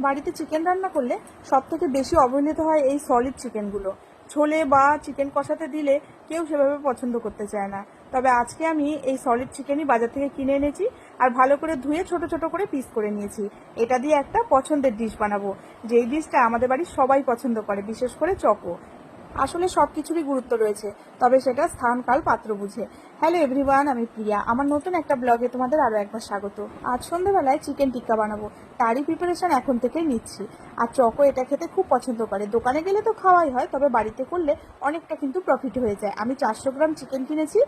বাড়িতে চিকেন রান্না করলে সব থেকে বেশি অবহেলিত হয় এই সলিড চিকেনগুলো। ছোলে বা চিকেন কষাতে দিলে কেউ সেভাবে পছন্দ করতে চায় না। তবে আজকে আমি এই সলিড চিকেনই বাজার থেকে কিনে এনেছি আর ভালো করে ধুয়ে ছোট ছোট করে পিস করে নিয়েছি। এটা দিয়ে একটা পছন্দের ডিশ বানাবো, যেই ডিশটা আমাদের বাড়ির সবাই পছন্দ করে, বিশেষ করে চকো। আসলে সব কিছুরই গুরুত্ব রয়েছে, তবে সেটা স্থান কাল পাত্র বুঝে। হ্যালো এভরিওয়ান, আমি প্রিয়া। আমার নতুন একটা ব্লগে তোমাদের আরও একবার স্বাগত। আজ সন্ধ্যাবেলায় চিকেন টিক্কা বানাবো, তারই প্রিপারেশন এখন থেকেই নিচ্ছি। আর চকো এটা খেতে খুব পছন্দ করে। দোকানে গেলে তো খাওয়াই হয়, তবে বাড়িতে করলে অনেকটা কিন্তু প্রফিট হয়ে যায়। আমি 400 গ্রাম চিকেন কিনেছি,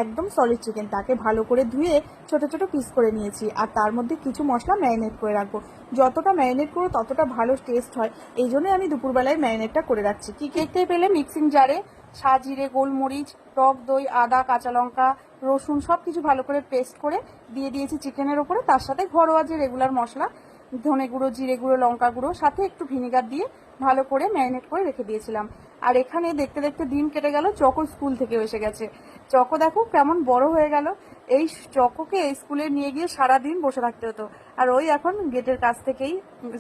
একদম সলিড চিকেন। তাকে ভালো করে ধুয়ে ছোট ছোট পিস করে নিয়েছি, আর তার মধ্যে কিছু মশলা ম্যারিনেট করে রাখবো। যতটা ম্যারিনেট করো ততটা ভালো টেস্ট হয়, এই জন্যই আমি দুপুরবেলায় ম্যারিনেটটা করে রাখছি। কি দেখতে পেলে মিক্সিং জারে সাজিরে গোলমরিচ, টক দই, আদা, কাঁচা লঙ্কা, রসুন সব কিছু ভালো করে পেস্ট করে দিয়ে দিয়েছি চিকেনের ওপরে। তার সাথে ঘরোয়া যে রেগুলার মশলা, ধনে গুঁড়ো, জিরে গুঁড়ো, লঙ্কা গুঁড়ো, সাথে একটু ভিনিগার দিয়ে ভালো করে ম্যারিনেট করে রেখে দিয়েছিলাম। আর এখানে দেখতে দেখতে দিন কেটে গেল, চকো স্কুল থেকে এসে গেছে। চকো দেখো কেমন বড় হয়ে গেল। এই চকোকে স্কুলে নিয়ে গিয়ে সারাদিন বসে থাকতে হতো, আর ওই এখন গেটের কাছ থেকেই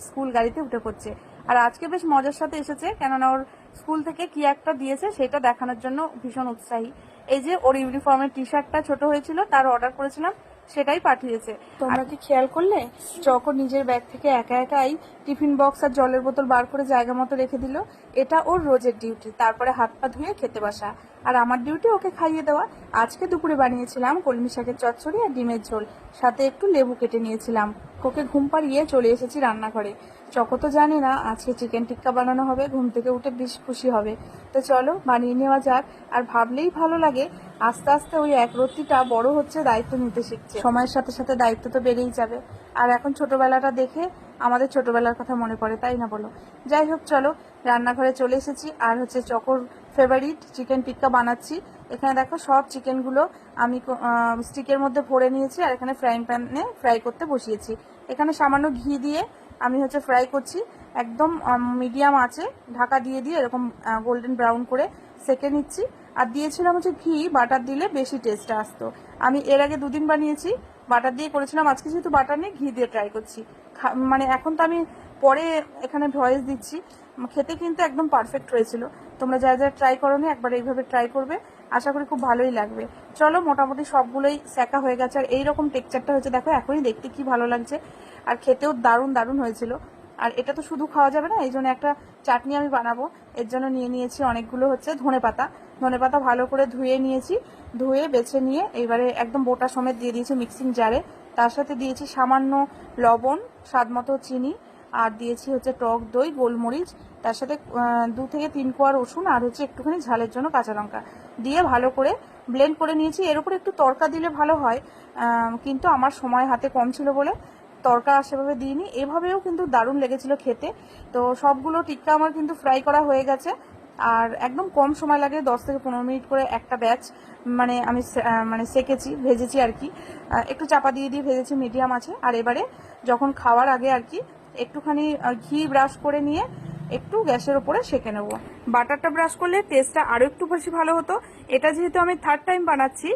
স্কুল গাড়িতে উঠে পড়ছে। আর আজকে বেশ মজার সাথে এসেছে, কেননা ওর স্কুল থেকে কি একটা দিয়েছে সেটা দেখানোর জন্য ভীষণ উৎসাহী। এই যে ওর ইউনিফর্মের টি শার্টটা ছোট হয়েছিল, তার অর্ডার করেছিলাম, সেটাই পাঠিয়েছে। তোমরা কি খেয়াল করলে চকো নিজের ব্যাগ থেকে একা একাই টিফিন বক্স আর জলের বোতল বার করে জায়গা মতো রেখে দিল। এটা ওর রোজের ডিউটি। তারপরে হাত পা ধুয়ে খেতে বসা, আর আমার ডিউটি ওকে খাইয়ে দেওয়া। আজকে দুপুরে বানিয়েছিলাম কলমি শাকের চচ্চড়ি আর ডিমের ঝোল, সাথে একটু লেবু কেটে নিয়েছিলাম। ওকে ঘুম পাড়িয়ে চলে এসেছি রান্নাঘরে। চকো তো জানি না আজকে চিকেন টিক্কা বানানো হবে, ঘুম থেকে উঠে বেশ খুশি হবে। তো চলো বানিয়ে নেওয়া যাক। আর ভাবলেই ভালো লাগে, আস্তে আস্তে ওই এক রত্তিটা বড় হচ্ছে, দায়িত্ব নিতে শিখছে। সময়ের সাথে সাথে দায়িত্ব তো বেড়েই যাবে। আর এখন ছোটবেলাটা দেখে আমাদের ছোটবেলার কথা মনে পড়ে, তাই না বলো? যাই হোক, চলো রান্নাঘরে চলে এসেছি। আর হচ্ছে চকোর ফেভারিট চিকেন টিক্কা বানাচ্ছি। এখানে দেখো সব চিকেনগুলো আমি স্টিকের মধ্যে ভরে নিয়েছি, আর এখানে ফ্রাইং প্যানে ফ্রাই করতে বসিয়েছি। এখানে সামান্য ঘি দিয়ে আমি হচ্ছে ফ্রাই করছি, একদম মিডিয়াম আঁচে ঢাকা দিয়ে দিয়ে এরকম গোল্ডেন ব্রাউন করে সেকে নিচ্ছি। আর দিয়েছিলাম হচ্ছে ঘি, বাটার দিলে বেশি টেস্ট আসতো। আমি এর আগে 2 দিন বানিয়েছি, বাটার দিয়ে করেছিলাম। আজকে যেহেতু বাটার নেই, ঘি দিয়ে ট্রাই করছি। মানে এখন তো আমি পরে এখানে ভয়েস দিচ্ছি, খেতে কিন্তু একদম পারফেক্ট হয়েছিল। তোমরা যারা যারা ট্রাই করোনি একবার এইভাবে ট্রাই করবে, আশা করি খুব ভালোই লাগবে। চলো মোটামুটি সবগুলোই সেকা হয়ে গেছে, আর এইরকম টেক্সচারটা হয়েছে দেখো, এখনই দেখতে কি ভালো লাগছে। আর খেতেও দারুণ দারুণ হয়েছিল। আর এটা তো শুধু খাওয়া যাবে না, এই জন্য একটা চাটনি আমি বানাবো। এর জন্য নিয়ে নিয়েছি অনেকগুলো হচ্ছে ধনেপাতা। ধনেপাতা ভালো করে ধুয়ে নিয়েছি, ধুয়ে বেছে নিয়ে এবারে একদম বোটা সমেত দিয়ে দিয়েছি মিক্সিং জারে। তার সাথে দিয়েছি সামান্য লবণ, স্বাদ মতো চিনি, আর দিয়েছি হচ্ছে টক দই, গোলমরিচ, তার সাথে 2 থেকে 3 কোয়া রসুন, আর হচ্ছে একটুখানি ঝালের জন্য কাঁচা লঙ্কা দিয়ে ভালো করে ব্লেন্ড করে নিয়েছি। এর উপরে একটু তড়কা দিলে ভালো হয়, কিন্তু আমার সময় হাতে কম ছিল বলে তড়কা সেভাবে দিইনি। এভাবেও কিন্তু দারুণ লেগেছিল খেতে। তো সবগুলো টিক্কা আমার কিন্তু ফ্রাই করা হয়ে গেছে, আর একদম কম সময় লাগে, 10 থেকে 15 মিনিট করে একটা ব্যাচ মানে আমি সেকেছি, ভেজেছি আর কি। একটু চাপা দিয়ে দিয়ে ভেজেছি মিডিয়াম আছে। আর এবারে যখন খাওয়ার আগে আর কি একটুখানি ঘি ব্রাশ করে নিয়ে একটু গ্যাসের উপরে সেঁকে নেব। বাটারটা ব্রাশ করলে টেস্টটা আরও একটু বেশি ভালো হতো। এটা যেহেতু আমি 3rd টাইম বানাচ্ছি,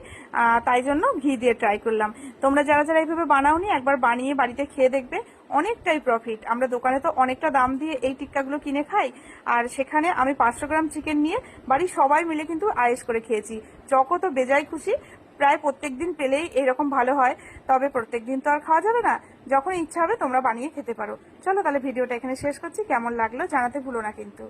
তাই জন্য ঘি দিয়ে ট্রাই করলাম। তোমরা যারা যারা এইভাবে বানাওনি, একবার বানিয়ে বাড়িতে খেয়ে দেখবে, অনেকটাই প্রফিট। আমরা দোকানে তো অনেকটা দাম দিয়ে এই টিক্কাগুলো কিনে খাই, আর সেখানে আমি 500 গ্রাম চিকেন নিয়ে বাড়ির সবাই মিলে কিন্তু আয়েশ করে খেয়েছি। চকো তো বেজায় খুশি, প্রায় প্রত্যেক দিন পেলেই এরকম ভালো হয়। তবে প্রত্যেক দিন তো আর খাওয়া যাবে না, যখন ইচ্ছা হবে তোমরা বানিয়ে খেতে পারো। চলো তাহলে ভিডিওটা এখানে শেষ করছি। কেমন লাগলো জানাতে ভুলো না কিন্তু।